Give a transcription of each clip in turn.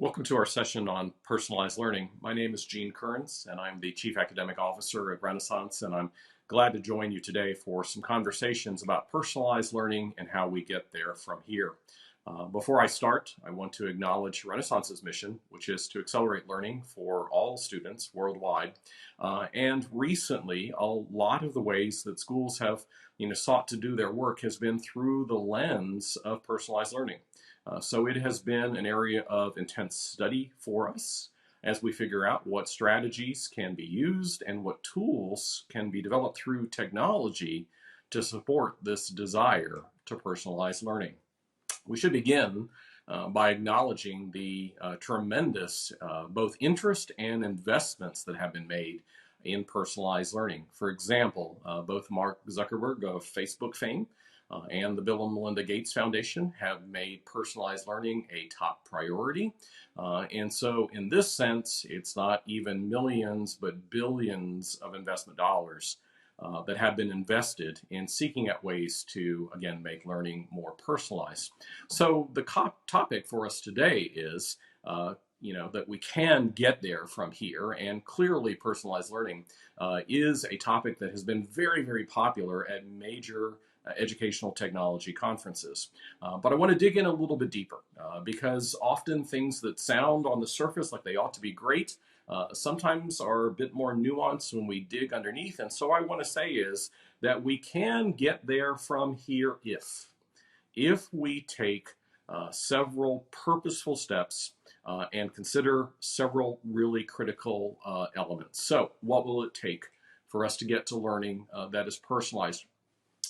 Welcome to our session on personalized learning. My name is Kerns, and I'm the Chief Academic Officer at Renaissance, and I'm glad to join you today for some conversations about personalized learning and how we get there from here. Before I start, I want to acknowledge Renaissance's mission, which is to accelerate learning for all students worldwide. And recently, a lot of the ways that schools have sought to do their work has been through the lens of personalized learning. So it has been an area of intense study for us as we figure out what strategies can be used and what tools can be developed through technology to support this desire to personalize learning. We should begin by acknowledging the tremendous both interest and investments that have been made in personalized learning. For example, both Mark Zuckerberg of Facebook fame and the Bill and Melinda Gates Foundation have made personalized learning a top priority. And so in this sense, it's not even millions, but billions of investment dollars that have been invested in seeking out ways to, again, make learning more personalized. So the topic for us today is that we can get there from here, and clearly personalized learning is a topic that has been very, very popular at major educational technology conferences. But I want to dig in a little bit deeper because often things that sound on the surface like they ought to be great sometimes are a bit more nuanced when we dig underneath. And so I want to say is that we can get there from here if we take several purposeful steps and consider several really critical elements. So what will it take for us to get to learning that is personalized?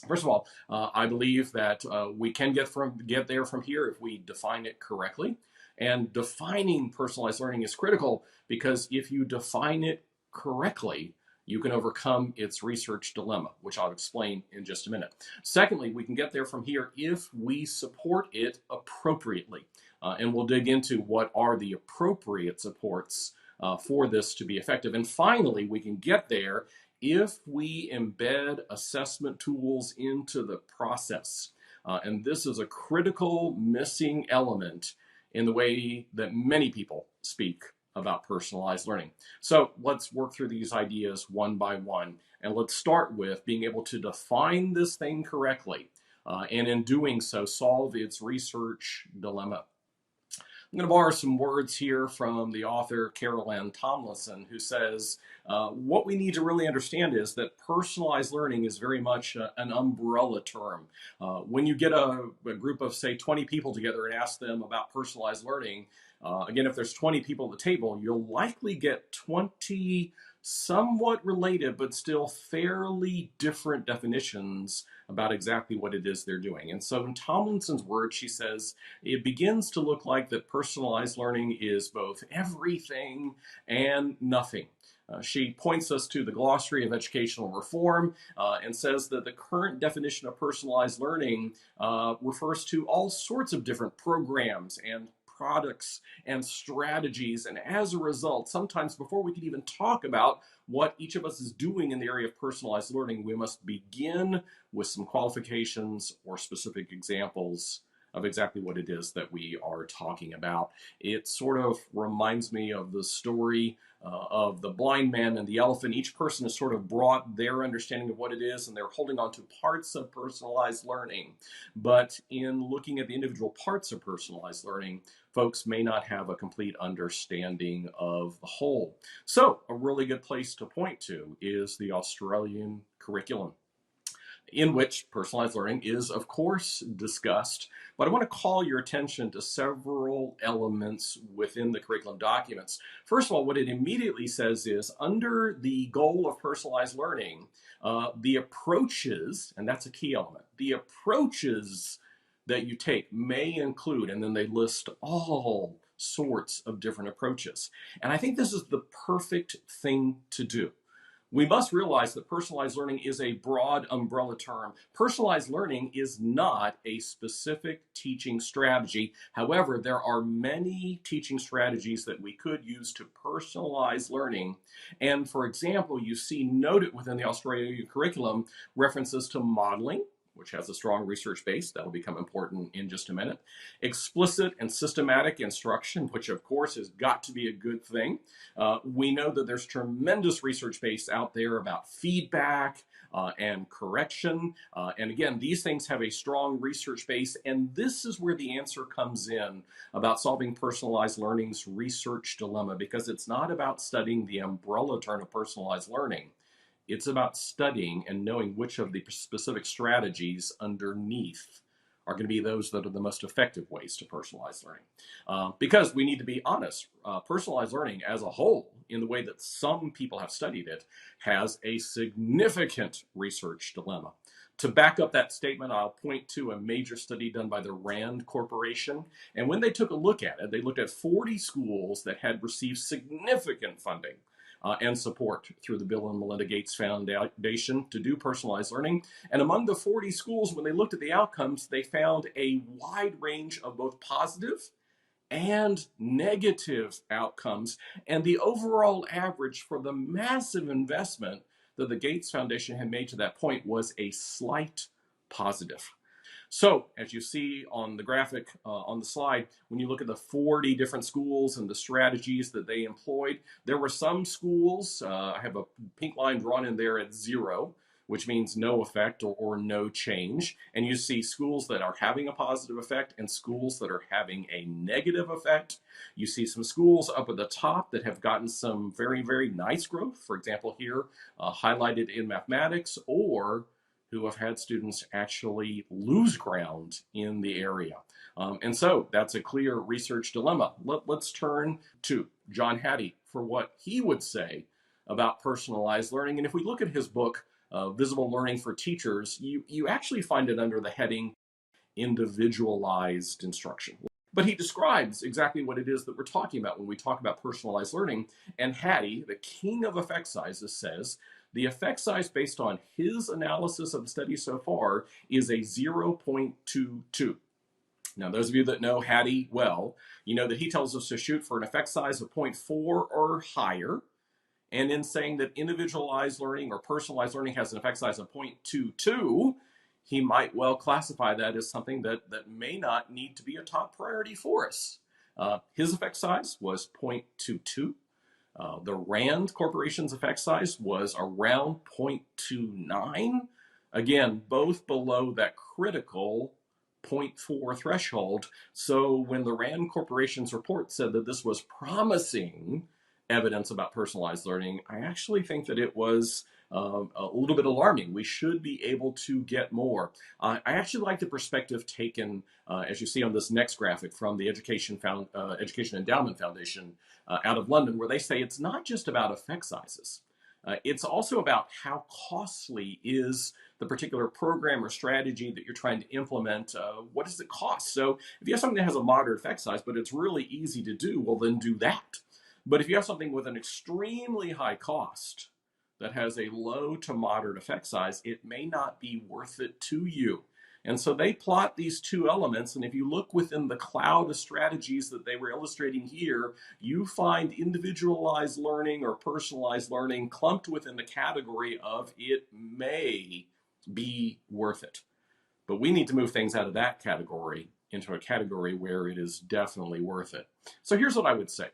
First of all, I believe that we can get there from here if we define it correctly. And defining personalized learning is critical because if you define it correctly, you can overcome its research dilemma, which I'll explain in just a minute. Secondly, we can get there from here if we support it appropriately. And we'll dig into what are the appropriate supports for this to be effective. And finally, we can get there if we embed assessment tools into the process. And this is a critical missing element in the way that many people speak about personalized learning. So let's work through these ideas one by one. And let's start with being able to define this thing correctly. And in doing so, solve its research dilemma. I'm going to borrow some words here from the author Carol Ann Tomlinson, who says, what we need to really understand is that personalized learning is very much an umbrella term. When you get a group of, say, 20 people together and ask them about personalized learning, again, if there's 20 people at the table, you'll likely get 20 somewhat related, but still fairly different definitions about exactly what it is they're doing. And so in Tomlinson's words, she says, it begins to look like that personalized learning is both everything and nothing. She points us to the Glossary of Educational Reform and says that the current definition of personalized learning refers to all sorts of different programs and products and strategies. And as a result, sometimes before we can even talk about what each of us is doing in the area of personalized learning, we must begin with some qualifications or specific examples of exactly what it is that we are talking about. It sort of reminds me of the story of the blind man and the elephant. Each person has sort of brought their understanding of what it is, and they're holding on to parts of personalized learning. But in looking at the individual parts of personalized learning, folks may not have a complete understanding of the whole. So a really good place to point to is the Australian curriculum, in which personalized learning is, of course, discussed. But I want to call your attention to several elements within the curriculum documents. First of all, what it immediately says is, under the goal of personalized learning, the approaches, and that's a key element, the approaches that you take may include, and then they list all sorts of different approaches. And I think this is the perfect thing to do. We must realize that personalized learning is a broad umbrella term. Personalized learning is not a specific teaching strategy. However, there are many teaching strategies that we could use to personalize learning. And for example, you see noted within the Australian curriculum references to modeling, which has a strong research base. That'll become important in just a minute. Explicit and systematic instruction, which of course has got to be a good thing. We know that there's tremendous research base out there about feedback and correction. And again, these things have a strong research base, and this is where the answer comes in about solving personalized learning's research dilemma, because it's not about studying the umbrella term of personalized learning. It's about studying and knowing which of the specific strategies underneath are going to be those that are the most effective ways to personalize learning. Because we need to be honest, personalized learning as a whole, in the way that some people have studied it, has a significant research dilemma. To back up that statement, I'll point to a major study done by the Rand Corporation. And when they took a look at it, they looked at 40 schools that had received significant funding and support through the Bill and Melinda Gates Foundation to do personalized learning. And among the 40 schools, when they looked at the outcomes, they found a wide range of both positive and negative outcomes. And the overall average for the massive investment that the Gates Foundation had made to that point was a slight positive. So, as you see on the graphic on the slide, when you look at the 40 different schools and the strategies that they employed, there were some schools, I have a pink line drawn in there at 0, which means no effect or no change. And you see schools that are having a positive effect and schools that are having a negative effect. You see some schools up at the top that have gotten some very, very nice growth. For example, here, highlighted in mathematics, or who have had students actually lose ground in the area. And so that's a clear research dilemma. Let's turn to John Hattie for what he would say about personalized learning. And if we look at his book, Visible Learning for Teachers, you actually find it under the heading Individualized Instruction. But he describes exactly what it is that we're talking about when we talk about personalized learning. And Hattie, the king of effect sizes, says the effect size based on his analysis of the study so far is a 0.22. Now, those of you that know Hattie well, you know that he tells us to shoot for an effect size of 0.4 or higher. And in saying that individualized learning or personalized learning has an effect size of 0.22, he might well classify that as something that may not need to be a top priority for us. His effect size was 0.22. The Rand Corporation's effect size was around 0.29. Again, both below that critical 0.4 threshold. So when the Rand Corporation's report said that this was promising evidence about personalized learning, I actually think that it was a little bit alarming. We should be able to get more. I actually like the perspective taken, as you see on this next graphic, from the Education Endowment Foundation out of London, where they say it's not just about effect sizes. It's also about how costly is the particular program or strategy that you're trying to implement. What does it cost? So if you have something that has a moderate effect size, but it's really easy to do, well, then do that. But if you have something with an extremely high cost that has a low to moderate effect size, it may not be worth it to you. And so they plot these two elements, and if you look within the cloud of strategies that they were illustrating here, you find individualized learning or personalized learning clumped within the category of it may be worth it. But we need to move things out of that category into a category where it is definitely worth it. So here's what I would say.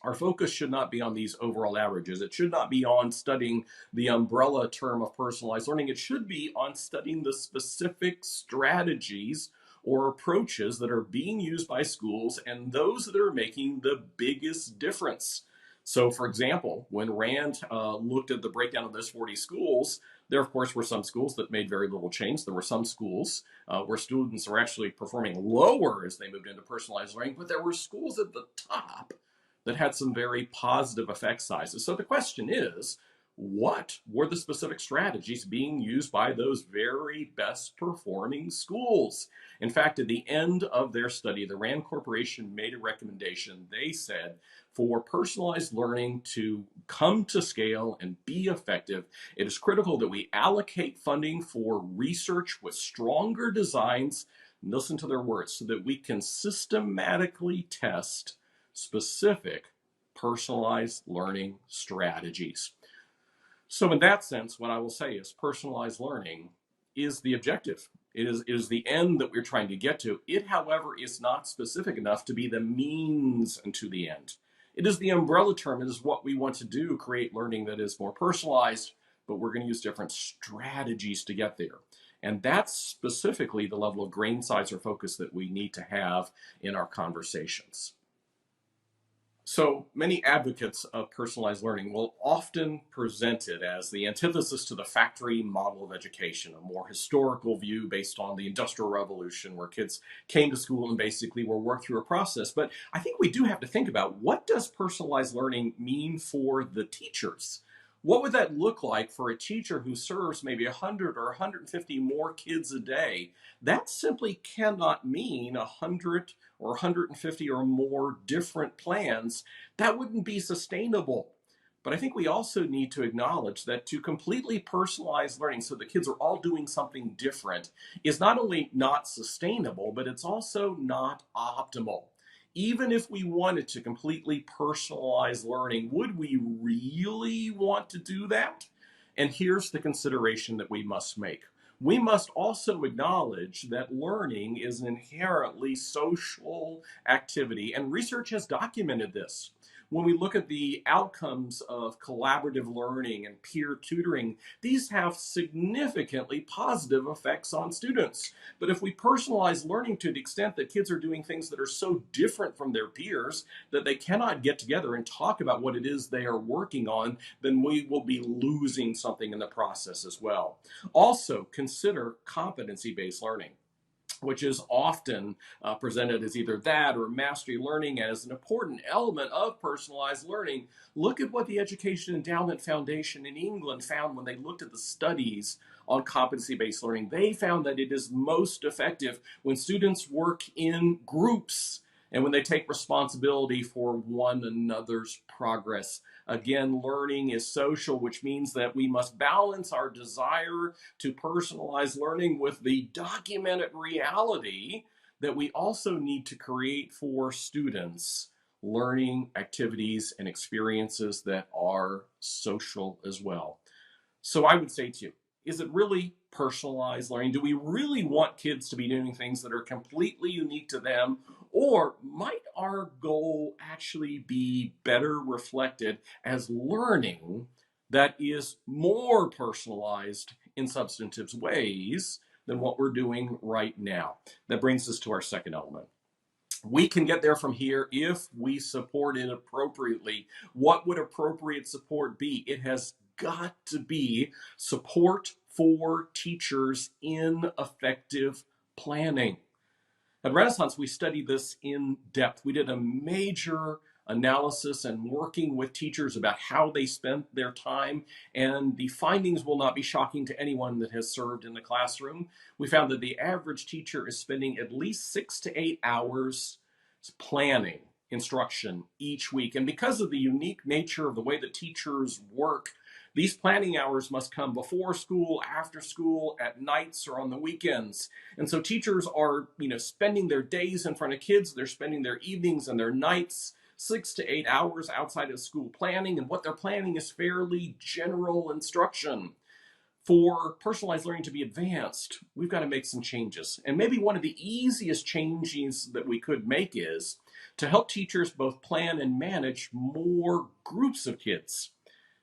Our focus should not be on these overall averages. It should not be on studying the umbrella term of personalized learning. It should be on studying the specific strategies or approaches that are being used by schools and those that are making the biggest difference. So, for example, when Rand looked at the breakdown of those 40 schools, there, of course, were some schools that made very little change. There were some schools where students were actually performing lower as they moved into personalized learning, but there were schools at the top that had some very positive effect sizes. So the question is, what were the specific strategies being used by those very best performing schools? In fact, at the end of their study, the Rand Corporation made a recommendation. They said, for personalized learning to come to scale and be effective, it is critical that we allocate funding for research with stronger designs, and listen to their words, so that we can systematically test specific personalized learning strategies. So in that sense, what I will say is personalized learning is the objective. It is the end that we're trying to get to. It, however, is not specific enough to be the means unto the end. It is the umbrella term. It is what we want to do, create learning that is more personalized, but we're going to use different strategies to get there. And that's specifically the level of grain size or focus that we need to have in our conversations. So many advocates of personalized learning will often present it as the antithesis to the factory model of education, a more historical view based on the Industrial Revolution, where kids came to school and basically were worked through a process. But I think we do have to think about, what does personalized learning mean for the teachers? What would that look like for a teacher who serves maybe 100 or 150 more kids a day? That simply cannot mean 100 or 150 or more different plans. That wouldn't be sustainable. But I think we also need to acknowledge that to completely personalize learning so the kids are all doing something different is not only not sustainable, but it's also not optimal. Even if we wanted to completely personalize learning, would we really want to do that? And here's the consideration that we must make. We must also acknowledge that learning is an inherently social activity, and research has documented this. When we look at the outcomes of collaborative learning and peer tutoring, these have significantly positive effects on students. But if we personalize learning to the extent that kids are doing things that are so different from their peers that they cannot get together and talk about what it is they are working on, then we will be losing something in the process as well. Also, consider competency-based learning, which is often presented as either that or mastery learning as an important element of personalized learning. Look at what the Education Endowment Foundation in England found when they looked at the studies on competency-based learning. They found that it is most effective when students work in groups and when they take responsibility for one another's progress. Again, learning is social, which means that we must balance our desire to personalize learning with the documented reality that we also need to create for students learning activities and experiences that are social as well. So I would say to you, is it really personalized learning? Do we really want kids to be doing things that are completely unique to them? Or might our goal actually be better reflected as learning that is more personalized in substantive ways than what we're doing right now? That brings us to our second element. We can get there from here if we support it appropriately. What would appropriate support be? It has got to be support for teachers in effective planning. At Renaissance, we studied this in depth. We did a major analysis and working with teachers about how they spent their time, and the findings will not be shocking to anyone that has served in the classroom. We found that the average teacher is spending at least 6 to 8 hours planning instruction each week. And because of the unique nature of the way that teachers work, these planning hours must come before school, after school, at nights, or on the weekends. And so teachers are, spending their days in front of kids. They're spending their evenings and their nights 6 to 8 hours outside of school planning. And what they're planning is fairly general instruction. For personalized learning to be advanced, we've got to make some changes. And maybe one of the easiest changes that we could make is to help teachers both plan and manage more groups of kids.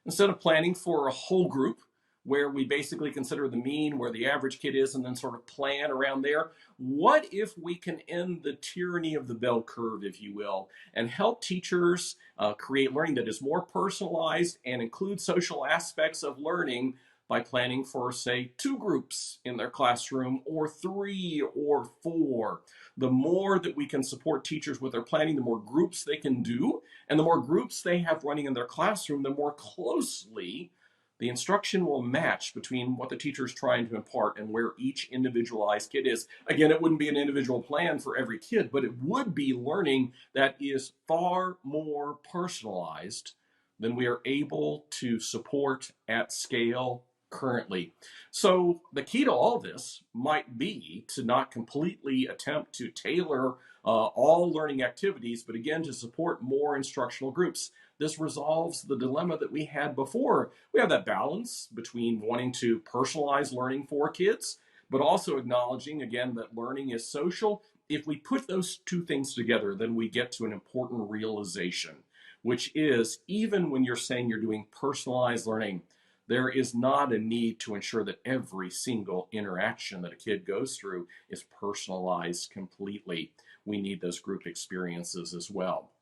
Instead of planning for a whole group, where we basically consider the mean, where the average kid is, and then sort of plan around there, what if we can end the tyranny of the bell curve, if you will, and help teachers create learning that is more personalized and include social aspects of learning by planning for, say, 2 groups in their classroom, or 3 or 4. The more that we can support teachers with their planning, the more groups they can do, and the more groups they have running in their classroom, the more closely the instruction will match between what the teacher is trying to impart and where each individualized kid is. Again, it wouldn't be an individual plan for every kid, but it would be learning that is far more personalized than we are able to support at scale currently. So the key to all this might be to not completely attempt to tailor all learning activities, but again, to support more instructional groups. This resolves the dilemma that we had before. We have that balance between wanting to personalize learning for kids but also acknowledging, again, that learning is social. If we put those two things together, then we get to an important realization, which is even when you're saying you're doing personalized learning, there is not a need to ensure that every single interaction that a kid goes through is personalized completely. We need those group experiences as well.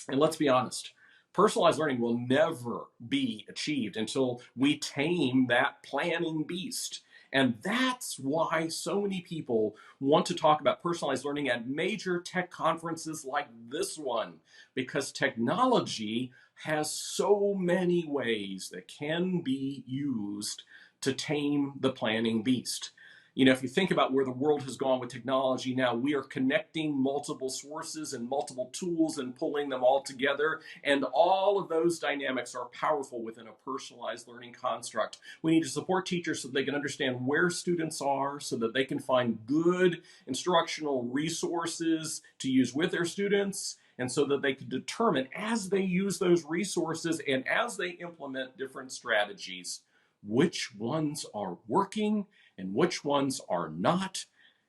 And let's be honest, personalized learning will never be achieved until we tame that planning beast. And that's why so many people want to talk about personalized learning at major tech conferences like this one, because technology has so many ways that can be used to tame the planning beast. You know, if you think about where the world has gone with technology now, we are connecting multiple sources and multiple tools and pulling them all together. And all of those dynamics are powerful within a personalized learning construct. We need to support teachers so they can understand where students are, so that they can find good instructional resources to use with their students, and so that they can determine as they use those resources and as they implement different strategies, which ones are working and which ones are not.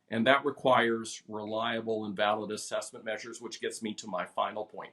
And that requires reliable and valid assessment measures, which gets me to my final point.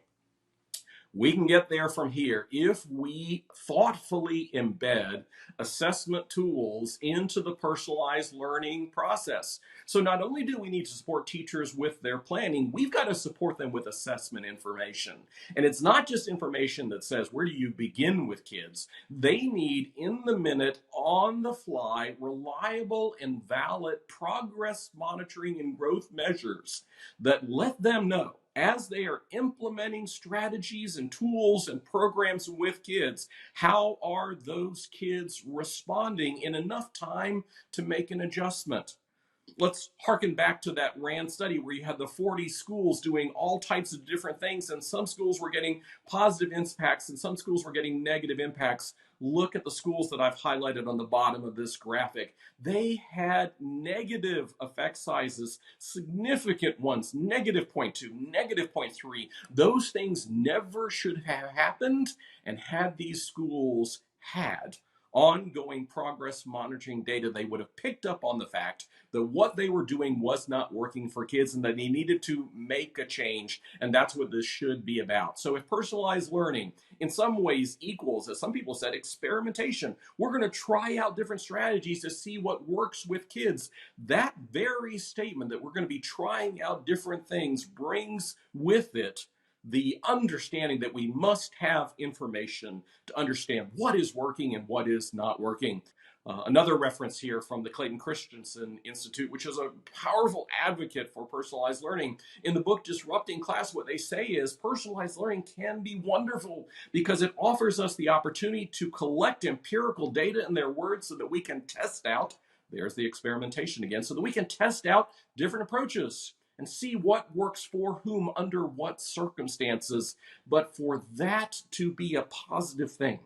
We can get there from here if we thoughtfully embed assessment tools into the personalized learning process. So not only do we need to support teachers with their planning, we've got to support them with assessment information. And it's not just information that says, where do you begin with kids? They need in the minute, on the fly, reliable and valid progress monitoring and growth measures that let them know, as they are implementing strategies and tools and programs with kids, how are those kids responding in enough time to make an adjustment? Let's harken back to that RAND study where you had the 40 schools doing all types of different things, and some schools were getting positive impacts and some schools were getting negative impacts. Look at the schools that I've highlighted on the bottom of this graphic. They had negative effect sizes, significant ones, negative 0.2, negative 0.3. Those things never should have happened, and had these schools had ongoing progress monitoring data, they would have picked up on the fact that what they were doing was not working for kids and that they needed to make a change. And that's what this should be about. So if personalized learning in some ways equals, as some people said, experimentation, we're going to try out different strategies to see what works with kids. That very statement that we're going to be trying out different things brings with it the understanding that we must have information to understand what is working and what is not working. Another reference here from the Clayton Christensen Institute, which is a powerful advocate for personalized learning. In the book Disrupting Class, what they say is personalized learning can be wonderful because it offers us the opportunity to collect empirical data, in their words, so that we can test out, there's the experimentation again, so that we can test out different approaches and see what works for whom under what circumstances. But for that to be a positive thing,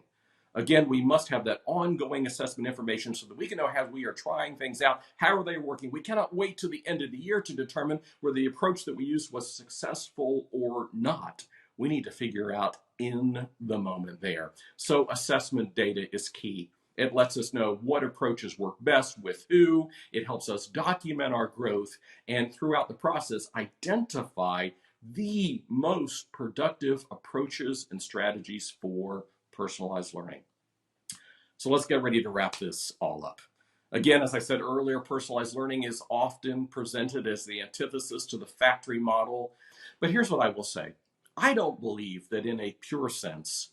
again, we must have that ongoing assessment information so that we can know how we are trying things out, how are they working. We cannot wait to the end of the year to determine whether the approach that we used was successful or not. We need to figure out in the moment there. So assessment data is key. It lets us know what approaches work best with who. It helps us document our growth and throughout the process identify the most productive approaches and strategies for personalized learning. So let's get ready to wrap this all up. Again, as I said earlier, personalized learning is often presented as the antithesis to the factory model. But here's what I will say. I don't believe that in a pure sense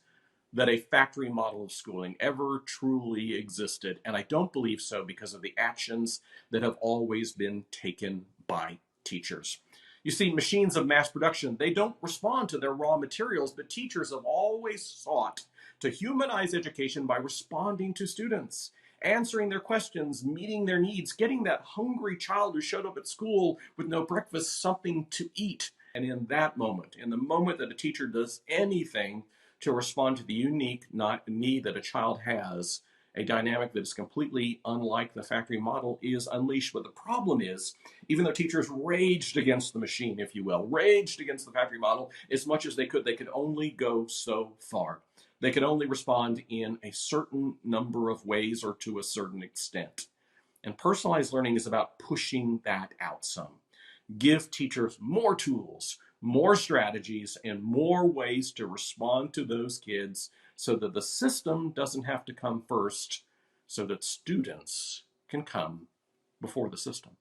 that a factory model of schooling ever truly existed. And I don't believe so because of the actions that have always been taken by teachers. You see, machines of mass production, they don't respond to their raw materials, but teachers have always sought to humanize education by responding to students, answering their questions, meeting their needs, getting that hungry child who showed up at school with no breakfast something to eat. And in that moment, in the moment that a teacher does anything to respond to the unique need that a child has, a dynamic that is completely unlike the factory model is unleashed. But the problem is, even though teachers raged against the machine, if you will, raged against the factory model as much as they could only go so far. They could only respond in a certain number of ways or to a certain extent. And personalized learning is about pushing that out some. Give teachers more tools, more strategies, and more ways to respond to those kids so that the system doesn't have to come first, so that students can come before the system.